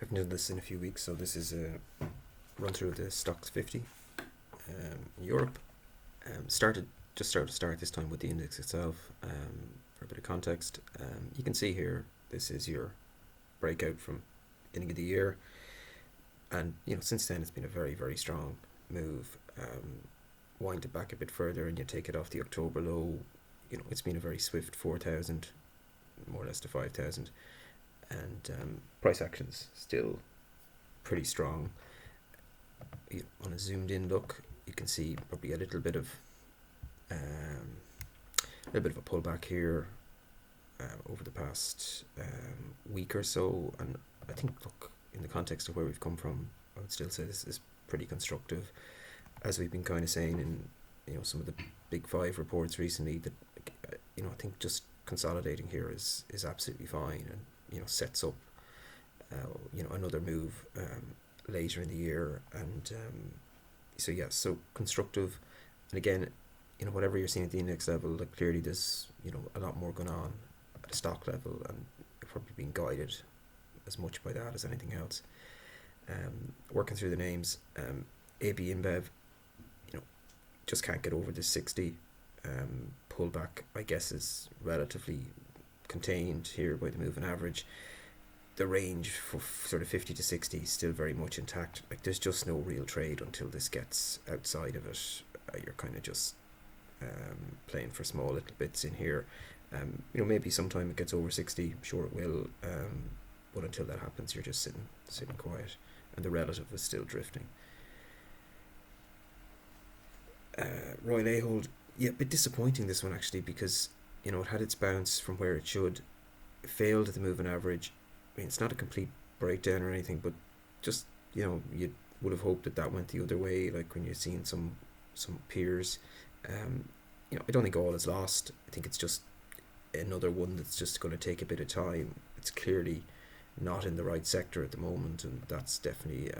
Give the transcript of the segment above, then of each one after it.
haven't done this in a few weeks, so this is a run through of the STOXX 50 Europe. Started to start this time with the index itself. For a bit of context, you can see here this is your breakout from beginning of the year, and since then it's been a very strong move. Wind it back a bit further, and you take it off the October low. It's been a very swift 4,000, more or less to 5,000, and price action's still pretty strong. On a zoomed in look, you can see probably a little bit of a pullback here over the past week or so, and I think, look, in the context of where we've come from, I would still say this is pretty constructive, as we've been kind of saying in some of the big five reports recently, that I think just consolidating here is absolutely fine, and sets up another move later in the year, and so constructive. And again, whatever you're seeing at the index level, like, clearly there's a lot more going on at a stock level, and you're probably being guided as much by that as anything else. Working through the names, AB InBev, just can't get over the 60. Pullback, I guess, is relatively contained here by the moving average. The range for sort of 50 to 60 is still very much intact. Like, there's just no real trade until this gets outside of it. You're kind of just playing for small little bits in here. Maybe sometime it gets over 60. I'm sure it will. But until that happens, you're just sitting quiet, and the relative is still drifting. Royal Ahold, a bit disappointing this one actually, because it had its bounce from where it should. It failed at the moving average. I mean, it's not a complete breakdown or anything, but just you would have hoped that went the other way, like when you're seeing some peers. I don't think all is lost. I think it's just another one that's just going to take a bit of time. It's clearly not in the right sector at the moment, and that's definitely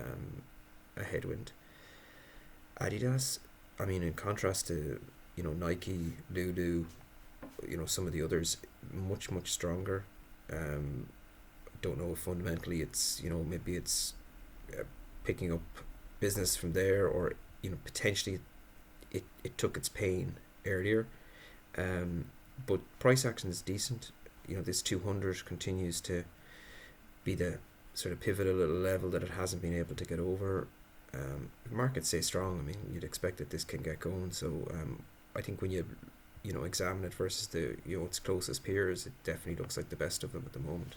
a headwind. Adidas, I mean, in contrast to Nike, Lulu, some of the others, much stronger. Don't know if fundamentally it's maybe it's picking up business from there, or potentially it took its pain earlier, but price action is decent. This 200 continues to be the sort of pivotal little level that it hasn't been able to get over. The markets stay strong. I mean, you'd expect that this can get going, so I think when you examine it versus the its closest peers, it definitely looks like the best of them at the moment.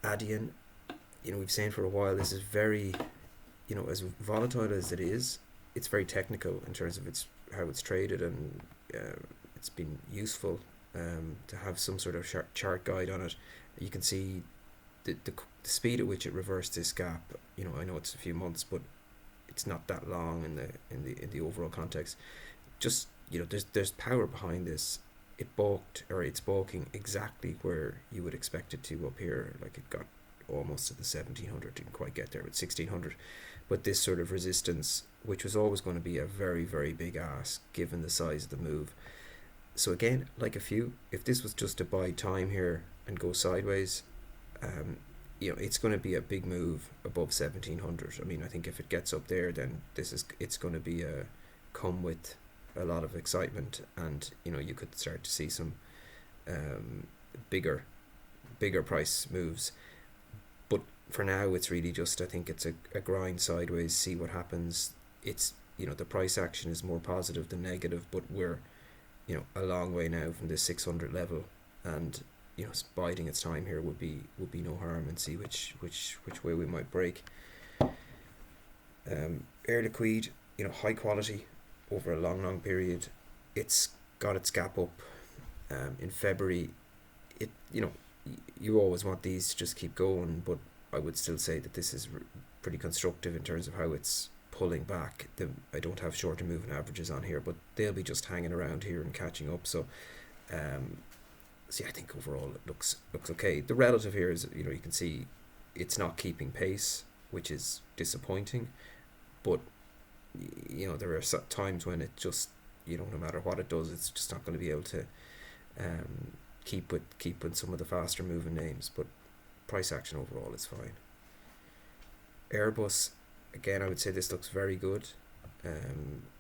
Adyen, we've seen for a while, this is very, as volatile as it is, it's very technical in terms of how it's traded, and it's been useful to have some sort of chart guide on it. You can see the speed at which it reversed this gap. I know it's a few months, but it's not that long in the overall context. Just there's power behind this. It's balking exactly where you would expect it to up here. Like, it got almost to the 1700, didn't quite get there, but 1600. But this sort of resistance, which was always going to be a very big ask given the size of the move. So again, like if this was just to buy time here and go sideways, it's going to be a big move above 1700. I mean, I think if it gets up there, then it's going to be come with a lot of excitement, and you could start to see some bigger price moves. But for now, it's really just, I think it's a grind sideways, see what happens. It's the price action is more positive than negative, but we're a long way now from the 600 level, and biding its time here would be no harm, and see which way we might break. Air Liquide, high quality over a long period. It's got its gap up in February. It you always want these to just keep going, but I would still say that this is pretty constructive in terms of how it's pulling back. I don't have shorter moving averages on here, but they'll be just hanging around here and catching up. So I think overall it looks okay. The relative here is, you can see it's not keeping pace, which is disappointing, but there are times when it just, no matter what it does, it's just not going to be able to keep with some of the faster moving names. But price action overall is fine. Airbus, again, I would say this looks very good.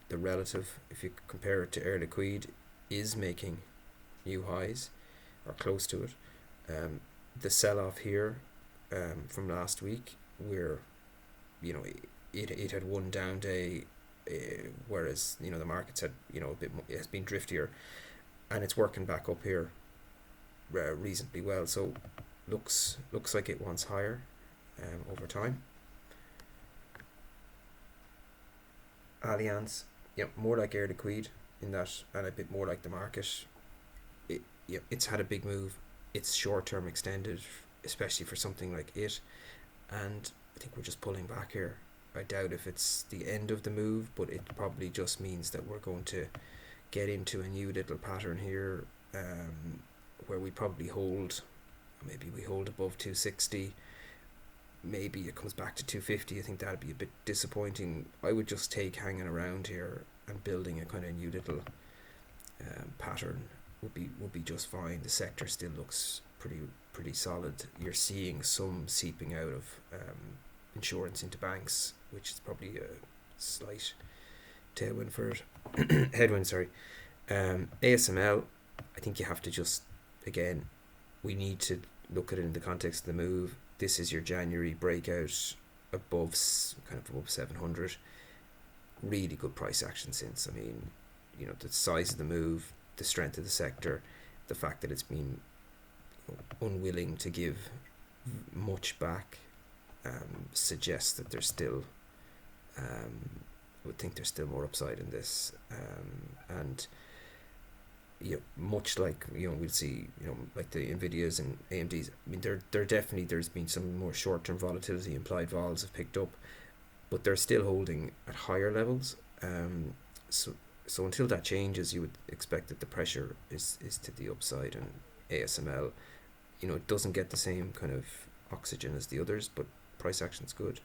The relative, if you compare it to Air Liquide, is making new highs or close to it. The sell-off here from last week, where it had one down day, whereas the markets had a bit more, it has been driftier, and it's working back up here reasonably well. So looks like it wants higher over time. Allianz, more like Air Liquide in that, and a bit more like the market. It's had a big move. It's short-term extended, especially for something like it, and I think we're just pulling back here. I doubt if it's the end of the move, but it probably just means that we're going to get into a new little pattern here, where we probably hold, maybe we hold above 260. Maybe it comes back to 250. I think that'd be a bit disappointing. I would just take hanging around here and building a kind of new little pattern would be just fine. The sector still looks pretty solid. You're seeing some seeping out of insurance into banks, which is probably a slight tailwind for it. Headwind, sorry. ASML, I think you have to just, again, we need to look at it in the context of the move. This is your January breakout above 700. Really good price action since. I mean, the size of the move, the strength of the sector, the fact that it's been unwilling to give much back suggests that there's still, I would think there's still more upside in this, and much like we'll see, like the Nvidias and AMDs. I mean, they're definitely, there's been some more short-term volatility. Implied vols have picked up, but they're still holding at higher levels. So until that changes, you would expect that the pressure is to the upside. And ASML, it doesn't get the same kind of oxygen as the others, but price action's good.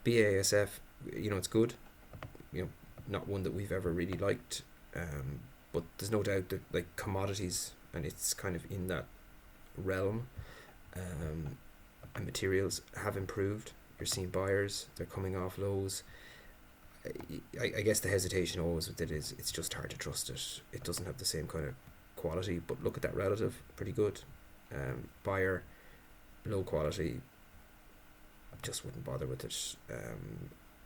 BASF, it's good. Not one that we've ever really liked. But there's no doubt that like commodities, and it's kind of in that realm, and materials have improved. You're seeing buyers, they're coming off lows. I guess the hesitation always with it is it's just hard to trust it. It doesn't have the same kind of quality, but look at that relative, pretty good. Buyer, low quality, just wouldn't bother with it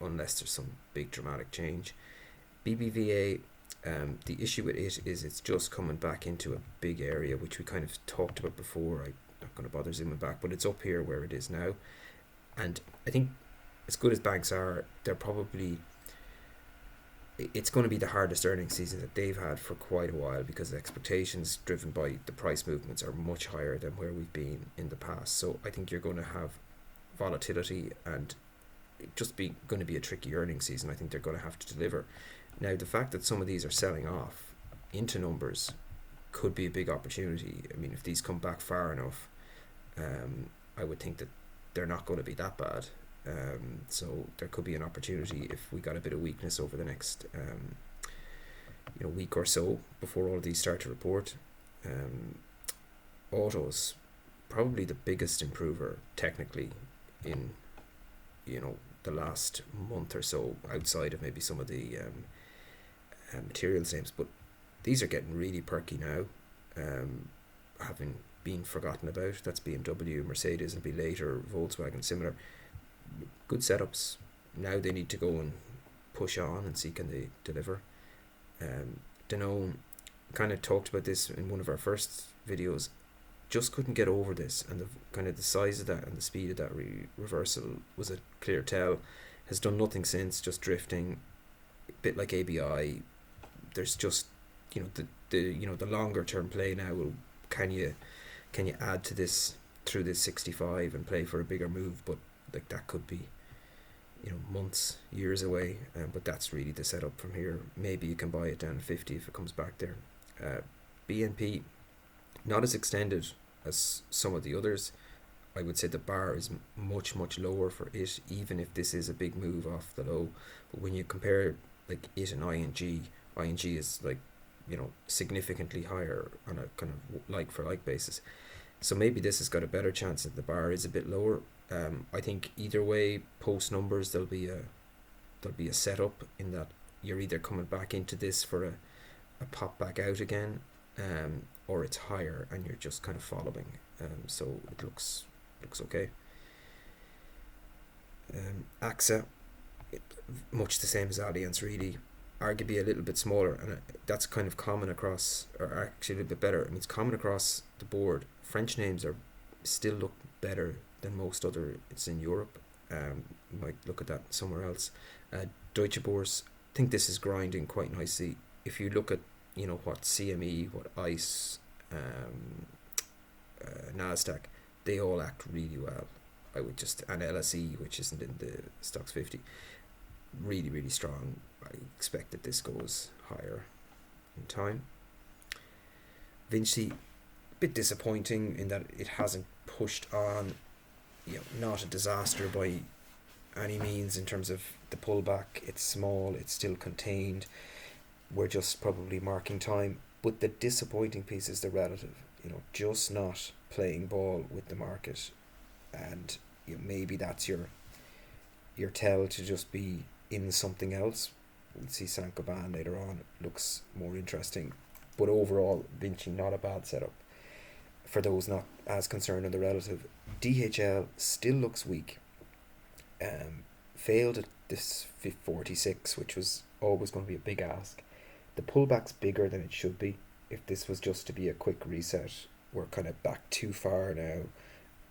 unless there's some big dramatic change. BBVA, the issue with it is it's just coming back into a big area, which we kind of talked about before. I'm not going to bother zooming back, but it's up here where it is now. And I think as good as banks are, they're probably, it's going to be the hardest earnings season that they've had for quite a while, because the expectations driven by the price movements are much higher than where we've been in the past. So I think you're going to have volatility, and just going to be a tricky earnings season. I think they're going to have to deliver. Now, the fact that some of these are selling off into numbers could be a big opportunity. I mean, if these come back far enough, I would think that they're not going to be that bad. So there could be an opportunity if we got a bit of weakness over the next week or so before all of these start to report. Autos, probably the biggest improver technically in the last month or so, outside of maybe some of the materials names, but these are getting really perky now, having been forgotten about. That's BMW, Mercedes, and be later Volkswagen, similar good setups. Now they need to go and push on and see can they deliver. Danone, kind of talked about this in one of our first videos, just couldn't get over this, and the size of that and the speed of that reversal was a clear tell. Has done nothing since, just drifting, a bit like ABI. There's just the longer term play now. Can you add to this through this 65 and play for a bigger move? But like that could be months, years away. But that's really the setup from here. Maybe you can buy it down to 50 if it comes back there. BNP, not as extended as some of the others. I would say the bar is much lower for it, even if this is a big move off the low. But when you compare like it and ING is like significantly higher on a kind of like for like basis. So maybe this has got a better chance that the bar is a bit lower. I think either way, post numbers there'll be a setup in that you're either coming back into this for a pop back out again, or it's higher and you're just kind of following. So it looks okay. AXA, much the same as Allianz, really, arguably a little bit smaller, and that's kind of common across, or actually a little bit better. I mean, it's common across the board. French names are still look better than most other. It's in Europe. You might look at that somewhere else. Deutsche Börse, I think this is grinding quite nicely. If you look at what CME, what ICE, Nasdaq, they all act really well. I would just, and LSE, which isn't in the STOXX 50, really really strong. I expect that this goes higher in time. Vinci, a bit disappointing in that it hasn't pushed on. Not a disaster by any means in terms of the pullback. It's small, it's still contained. We're just probably marking time. But the disappointing piece is the relative. Just not playing ball with the market, and maybe that's your tell to just be in something else. We'll see Saint-Gobain later on. It looks more interesting. But overall, Vinci, not a bad setup for those not as concerned on the relative. DHL still looks weak. Failed at this 46, which was always going to be a big ask. The pullback's bigger than it should be. If this was just to be a quick reset, we're kind of back too far now,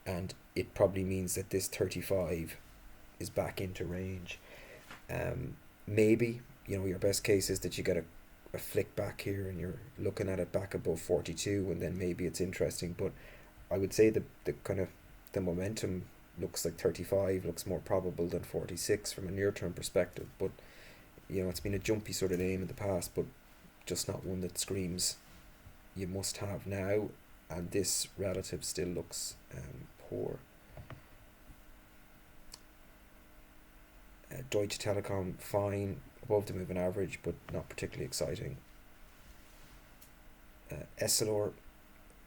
and it probably means that this 35 is back into range. Maybe your best case is that you get a flick back here and you're looking at it back above 42, and then maybe it's interesting. But I would say the kind of the momentum looks like 35 looks more probable than 46 from a near term perspective. But it's been a jumpy sort of name in the past, but just not one that screams you must have now, and this relative still looks poor. Deutsche Telekom, fine, above the moving average, but not particularly exciting. Essilor,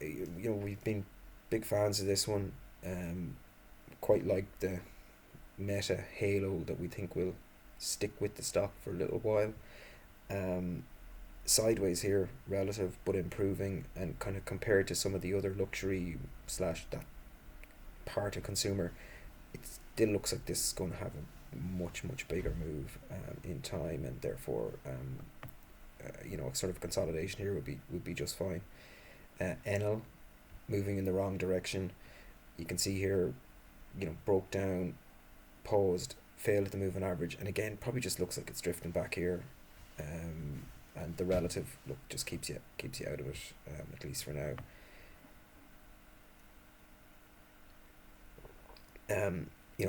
we've been big fans of this one. Quite like the meta halo that we think will stick with the stock for a little while. Sideways here, relative, but improving, and kind of compared to some of the other luxury / that part of consumer, it still looks like this is going to have a much bigger move in time, and therefore sort of consolidation here would be just fine. Enel, moving in the wrong direction. You can see here, broke down, paused, failed at the moving average, and again probably just looks like it's drifting back here. And the relative look just keeps you out of it, at least for now.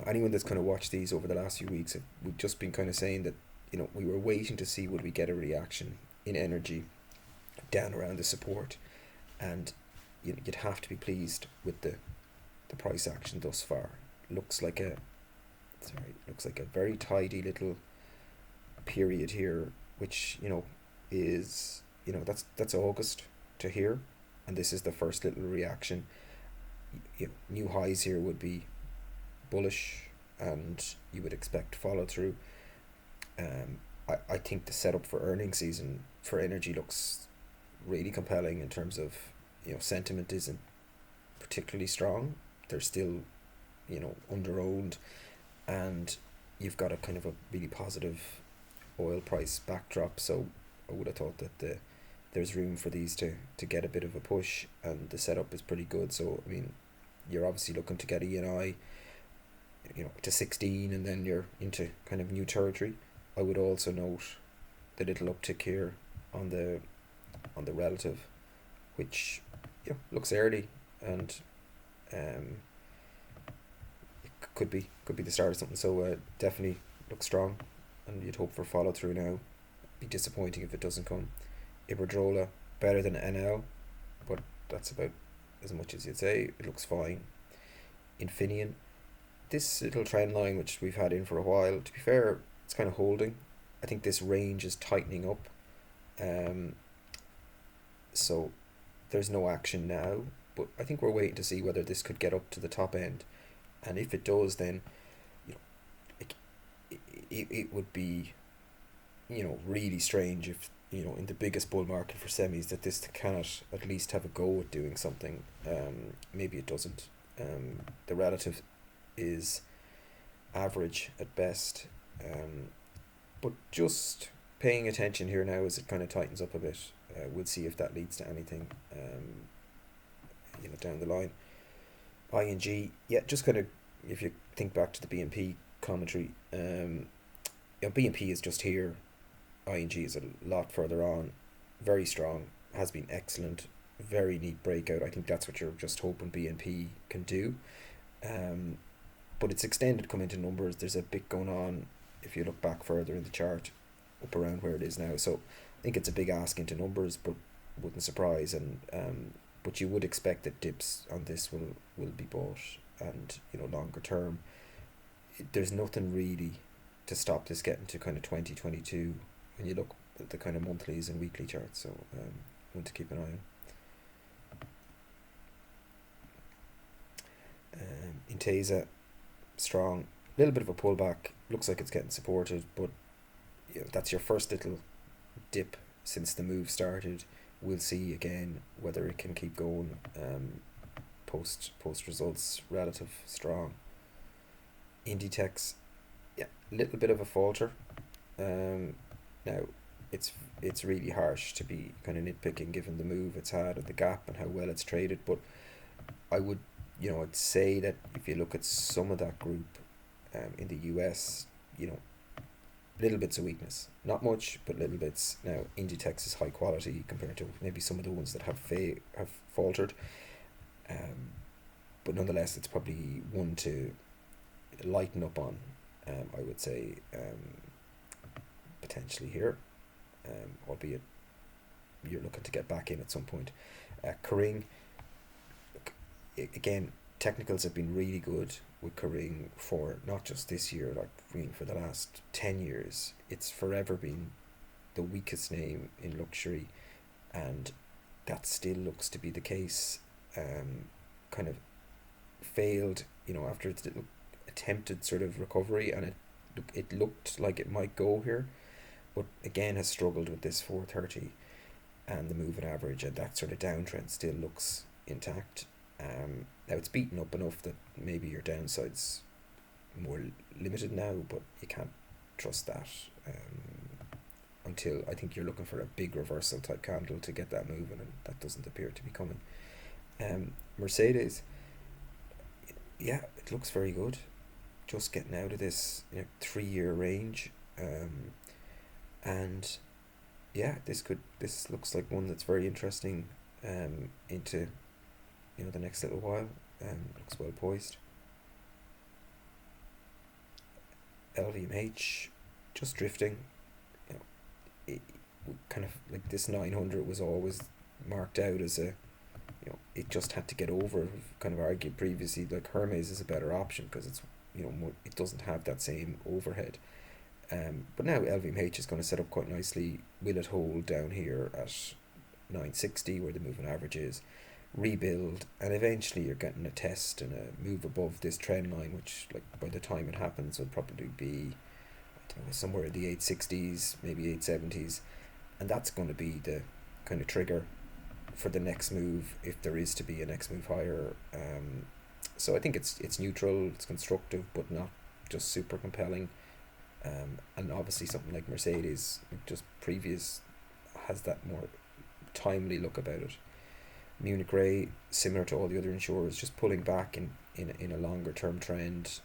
Anyone that's kind of watched these over the last few weeks, we've just been kind of saying that we were waiting to see would we get a reaction in energy down around the support, and you'd have to be pleased with the price action thus far. Looks like a very tidy little period here, which is that's August to here, and this is the first little reaction. New highs here would be bullish, and you would expect follow through. I think the setup for earnings season for energy looks really compelling in terms of sentiment isn't particularly strong. They're still under-owned, and you've got a kind of a really positive oil price backdrop, so I would have thought that there's room for these to get a bit of a push, and the setup is pretty good. So I mean, you're obviously looking to get ENI to 16, and then you're into kind of new territory. I would also note the little uptick here on the relative, which looks early, and it could be the start of something. So definitely looks strong, and you'd hope for follow through now. Be disappointing if it doesn't come. Iberdrola, better than NL, but that's about as much as you'd say. It looks fine. Infineon, this little trend line which we've had in for a while, to be fair, it's kind of holding. I think this range is tightening up, so there's no action now. But I think we're waiting to see whether this could get up to the top end, and if it does, then you know it, it would be, really strange if, in the biggest bull market for semis, that this cannot at least have a go at doing something. Maybe it doesn't. The relative is average at best. But just paying attention here now as it kind of tightens up a bit. We'll see if that leads to anything, down the line. ING, yeah, just kind of, if you think back to the BNP commentary, BNP is just here. ING is a lot further on, very strong, has been excellent, very neat breakout. I think that's what you're just hoping BNP can do. But it's extended come into numbers. There's a bit going on if you look back further in the chart, up around where it is now. So I think it's a big ask into numbers, but wouldn't surprise. And but you would expect that dips on this will be bought, and longer term, there's nothing really to stop this getting to kind of 2022 when you look at the kind of monthlies and weekly charts. So one to keep an eye on. Intesa, strong, a little bit of a pullback, looks like it's getting supported, but that's your first little dip since the move started. We'll see again whether it can keep going. Post results, relative strong. Inditex, yeah, a little bit of a falter. Now it's really harsh to be kind of nitpicking given the move it's had and the gap and how well it's traded, but I would, I'd say that if you look at some of that group, in the US, little bits of weakness, not much, but little bits. Now Inditex is high quality compared to maybe some of the ones that have faltered, but nonetheless it's probably one to lighten up on. I would say, potentially here, albeit you're looking to get back in at some point. Kering, again, technicals have been really good with Kering for not just this year, like really for the last 10 years. It's forever been the weakest name in luxury, and that still looks to be the case. Kind of failed, after its little attempted sort of recovery, and it looked like it might go here, but again has struggled with this 430 and the moving average, and that sort of downtrend still looks intact. Now it's beaten up enough that maybe your downside's more limited now, but you can't trust that until I think you're looking for a big reversal type candle to get that moving, and that doesn't appear to be coming. Mercedes, yeah, it looks very good, just getting out of this 3-year range, and yeah, this looks like one that's very interesting into the next little while. Looks well poised. LVMH just drifting. It kind of like this 900 was always marked out as a, it just had to get over. We've kind of argued previously like Hermes is a better option because it's more, it doesn't have that same overhead. But now LVMH is going to set up quite nicely. Will it hold down here at 960 where the moving average is? Rebuild, and eventually you're getting a test and a move above this trend line, which like by the time it happens will probably be, I don't know, somewhere in the 860s, maybe 870s, and that's going to be the kind of trigger for the next move if there is to be a next move higher. So I think it's neutral, it's constructive, but not just super compelling. And obviously something like Mercedes, just previous, has that more timely look about it. Munich Re, similar to all the other insurers, just pulling back in a longer term trend.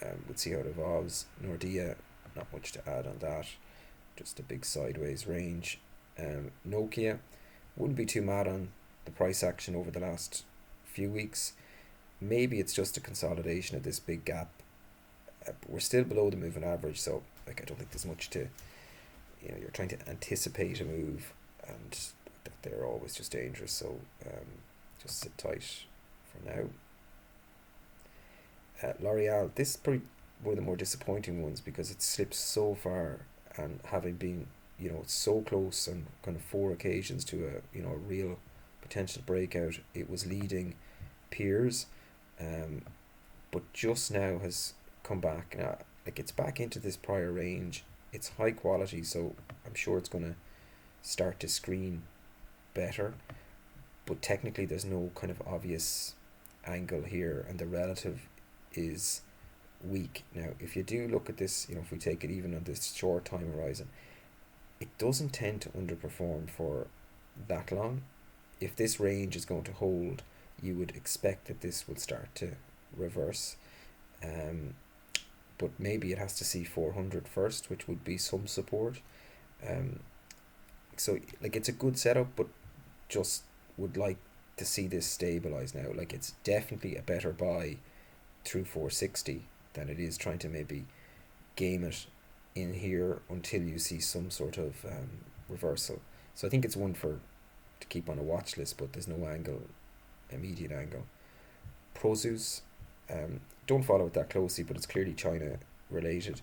We'll see how it evolves. Nordea, not much to add on that, just a big sideways range. Nokia, wouldn't be too mad on the price action over the last few weeks. Maybe it's just a consolidation of this big gap. But we're still below the moving average, so like I don't think there's much to, you're trying to anticipate a move, and they're always just dangerous, so just sit tight for now. L'Oreal, this is probably one of the more disappointing ones because it slipped so far, and having been so close on kind of 4 occasions to a a real potential breakout. It was leading peers, but just now has come back now. Like, it's back into this prior range. It's high quality, so I'm sure it's gonna start to screen better. But technically, there's no kind of obvious angle here, and the relative is weak. Now, if you do look at this, if we take it even on this short time horizon, it doesn't tend to underperform for that long. If this range is going to hold, you would expect that this will start to reverse. But maybe it has to see 400 first, which would be some support. So like, it's a good setup, but just would like to see this stabilize now. Like, it's definitely a better buy through 460 than it is trying to maybe game it in here until you see some sort of reversal. So I think it's one to keep on a watch list, but there's no angle, immediate angle. Prosus, don't follow it that closely, but it's clearly China related.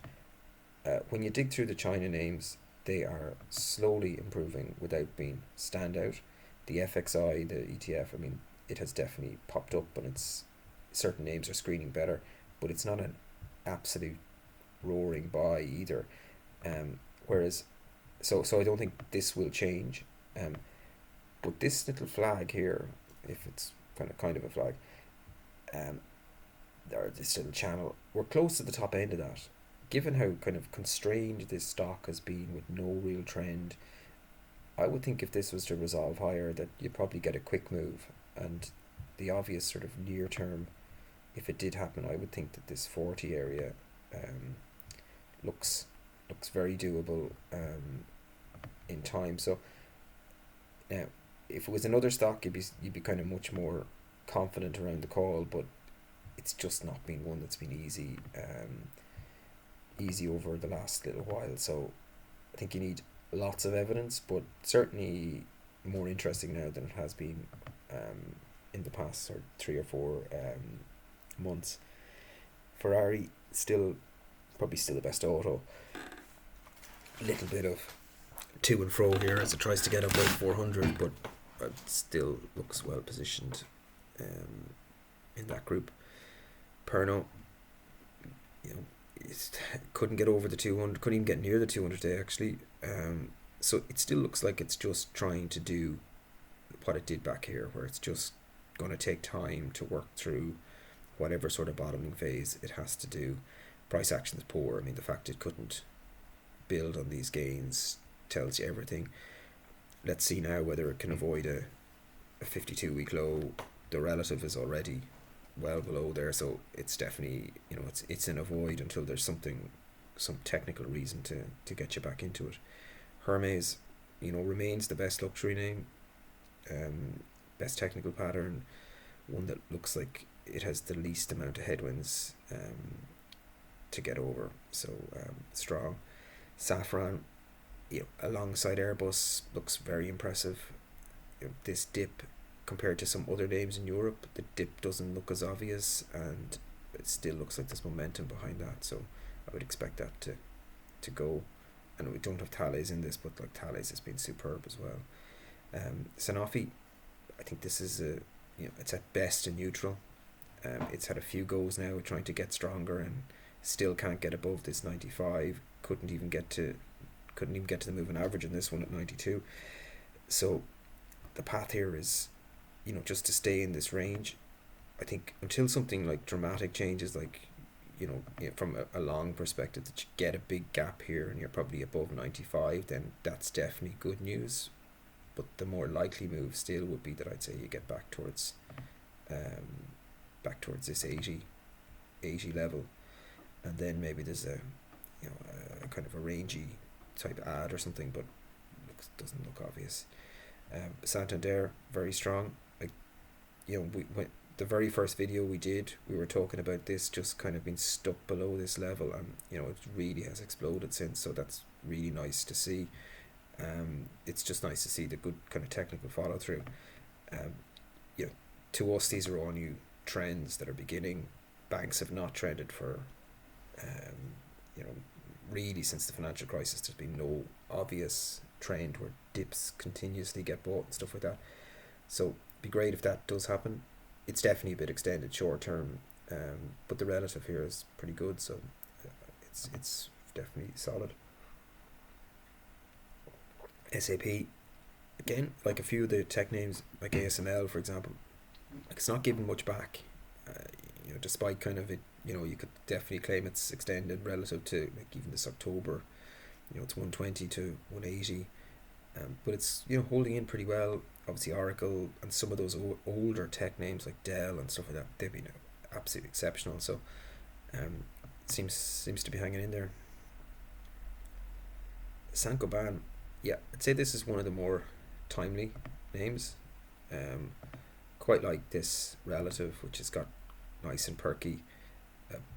When you dig through the China names, they are slowly improving without being standout. The FXI, the ETF, I mean, it has definitely popped up, and it's certain names are screening better, but it's not an absolute roaring buy either. Whereas, so I don't think this will change. But this little flag here, if it's kind of a flag, or this little channel, we're close to the top end of that. Given how kind of constrained this stock has been with no real trend, I would think if this was to resolve higher, that you'd probably get a quick move. And the obvious sort of near term, if it did happen, I would think that this 40 area looks very doable in time. So now, if it was another stock, you'd be kind of much more confident around the call, but it's just not been one that's been easy over the last little while. So I think you need lots of evidence, but certainly more interesting now than it has been in the past or 3 or 4 months. Ferrari probably still the best auto. Little bit of to and fro here as it tries to get above 400, but it still looks well positioned in that group. Pernod, couldn't get over the 200, couldn't even get near the 200 day actually. So it still looks like it's just trying to do what it did back here, where it's just going to take time to work through whatever sort of bottoming phase it has to do. Price action is poor. I mean, the fact it couldn't build on these gains tells you everything. Let's see now whether it can avoid a 52-week low. The relative is already well below there, so it's definitely, it's an avoid until there's some technical reason to get you back into it. Hermes, remains the best luxury name, best technical pattern, one that looks like it has the least amount of headwinds to get over, so strong. Safran, alongside Airbus, looks very impressive. This dip, compared to some other names in Europe, the dip doesn't look as obvious, and it still looks like there's momentum behind that, so I would expect that to go. And we don't have Thales in this, but like Thales has been superb as well. Sanofi, I think this is it's at best a neutral. It's had a few goes now trying to get stronger and still can't get above this 95. Couldn't even get to the moving average in this one at 92. So the path here is, just to stay in this range. I think until something like dramatic changes, like from a long perspective, that you get a big gap here and you're probably above 95, then that's definitely good news. But the more likely move still would be that I'd say you get back towards this 80 level, and then maybe there's a kind of a rangy type ad or something, but doesn't look obvious. Santander, very strong. Like, the very first video we did, we were talking about this just kind of being stuck below this level, and it really has exploded since, so that's really nice to see. It's just nice to see the good kind of technical follow through. To us, these are all new trends that are beginning. Banks have not trended for really since the financial crisis. There's been no obvious trend where dips continuously get bought and stuff like that. So be great if that does happen. It's definitely a bit extended short term, but the relative here is pretty good, so it's definitely solid. SAP, again, like a few of the tech names, like ASML for example, like it's not giving much back. Despite kind of it, you could definitely claim it's extended relative to like even this October. It's 120 to 180, but it's holding in pretty well. Obviously, Oracle and some of those older tech names like Dell and stuff like that, they've been absolutely exceptional. So, seems to be hanging in there. Saint-Gobain, yeah, I'd say this is one of the more timely names. Um, Quite like this relative, which has got nice and perky,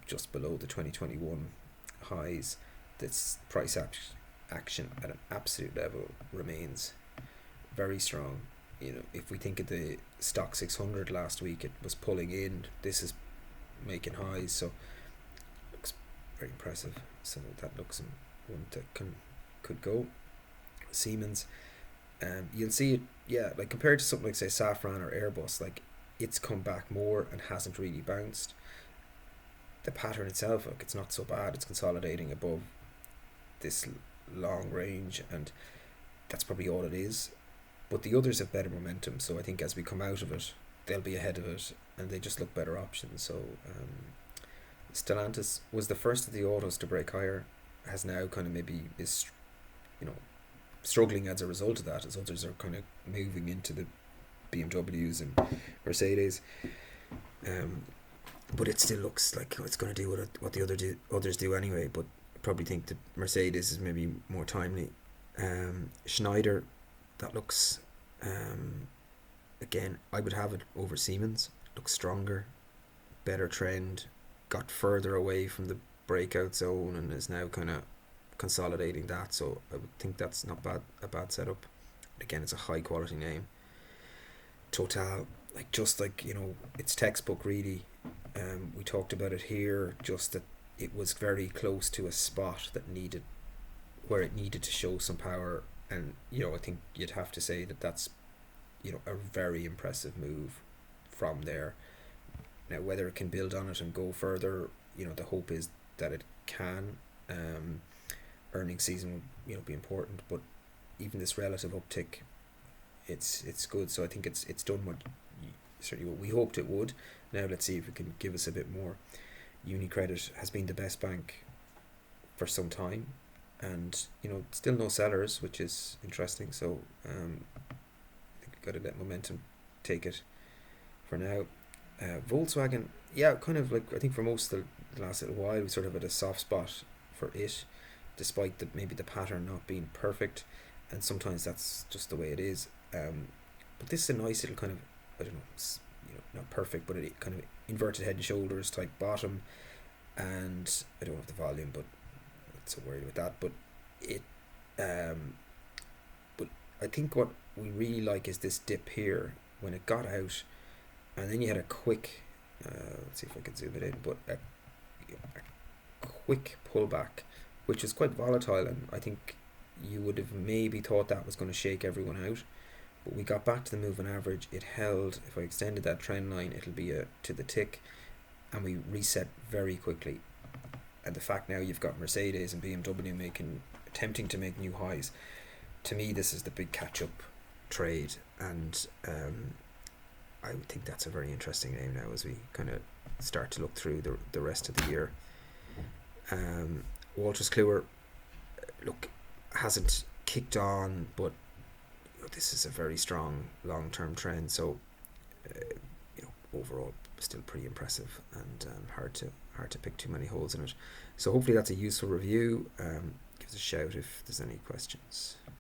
just below the 2021 highs. This action at an absolute level remains very strong. If we think of the stock 600 last week, it was pulling in. This is making highs, so looks very impressive. So that looks one that could go. Siemens, you'll see it, yeah, like compared to something like say Safran or Airbus, like it's come back more and hasn't really bounced. The pattern itself, like it's not so bad. It's consolidating above this long range, and that's probably all it is. But the others have better momentum, so I think as we come out of it, they'll be ahead of it, and they just look better options. So Stellantis was the first of the autos to break higher, has now kind of maybe is, you know, struggling as a result of that, as others are kind of moving into the BMWs and Mercedes. But it still looks like it's going to do what the others do anyway. But I probably think that Mercedes is maybe more timely. Schneider, that looks, again, I would have it over Siemens. Looks stronger, better trend, got further away from the breakout zone and is now kind of consolidating that. So I would think that's not a bad setup. Again, it's a high quality name. Total, it's textbook really. We talked about it here, just that it was very close to a spot where it needed to show some power, and I think you'd have to say that that's a very impressive move from there. Now whether it can build on it and go further, the hope is that it can. Earnings season will be important, but even this relative uptick, it's good. So I think it's done certainly what we hoped it would. Now let's see if it can give us a bit more. UniCredit has been the best bank for some time, and still no sellers, which is interesting. So I think we've got to let momentum take it for now. Volkswagen, yeah, kind of like I think for most of the last little while we sort of had a soft spot for it, despite maybe the pattern not being perfect, and sometimes that's just the way it is. But this is a nice little kind of, I don't know, not perfect, but it kind of inverted head and shoulders type bottom, and I don't have the volume, but I'm not so worried about that. But it, but I think what we really like is this dip here when it got out, and then you had a quick, let's see if I can zoom it in, but a quick pullback, which was quite volatile, and I think you would have maybe thought that was going to shake everyone out. But we got back to the moving average. It held. If I extended that trend line, it'll be to the tick, and we reset very quickly. And the fact now you've got Mercedes and BMW attempting to make new highs, to me this is the big catch-up trade, and I would think that's a very interesting name now as we kind of start to look through the rest of the year. Wolters Kluwer, look, hasn't kicked on, but this is a very strong long-term trend. So, overall, still pretty impressive, and hard to pick too many holes in it. So hopefully that's a useful review. Give us a shout if there's any questions.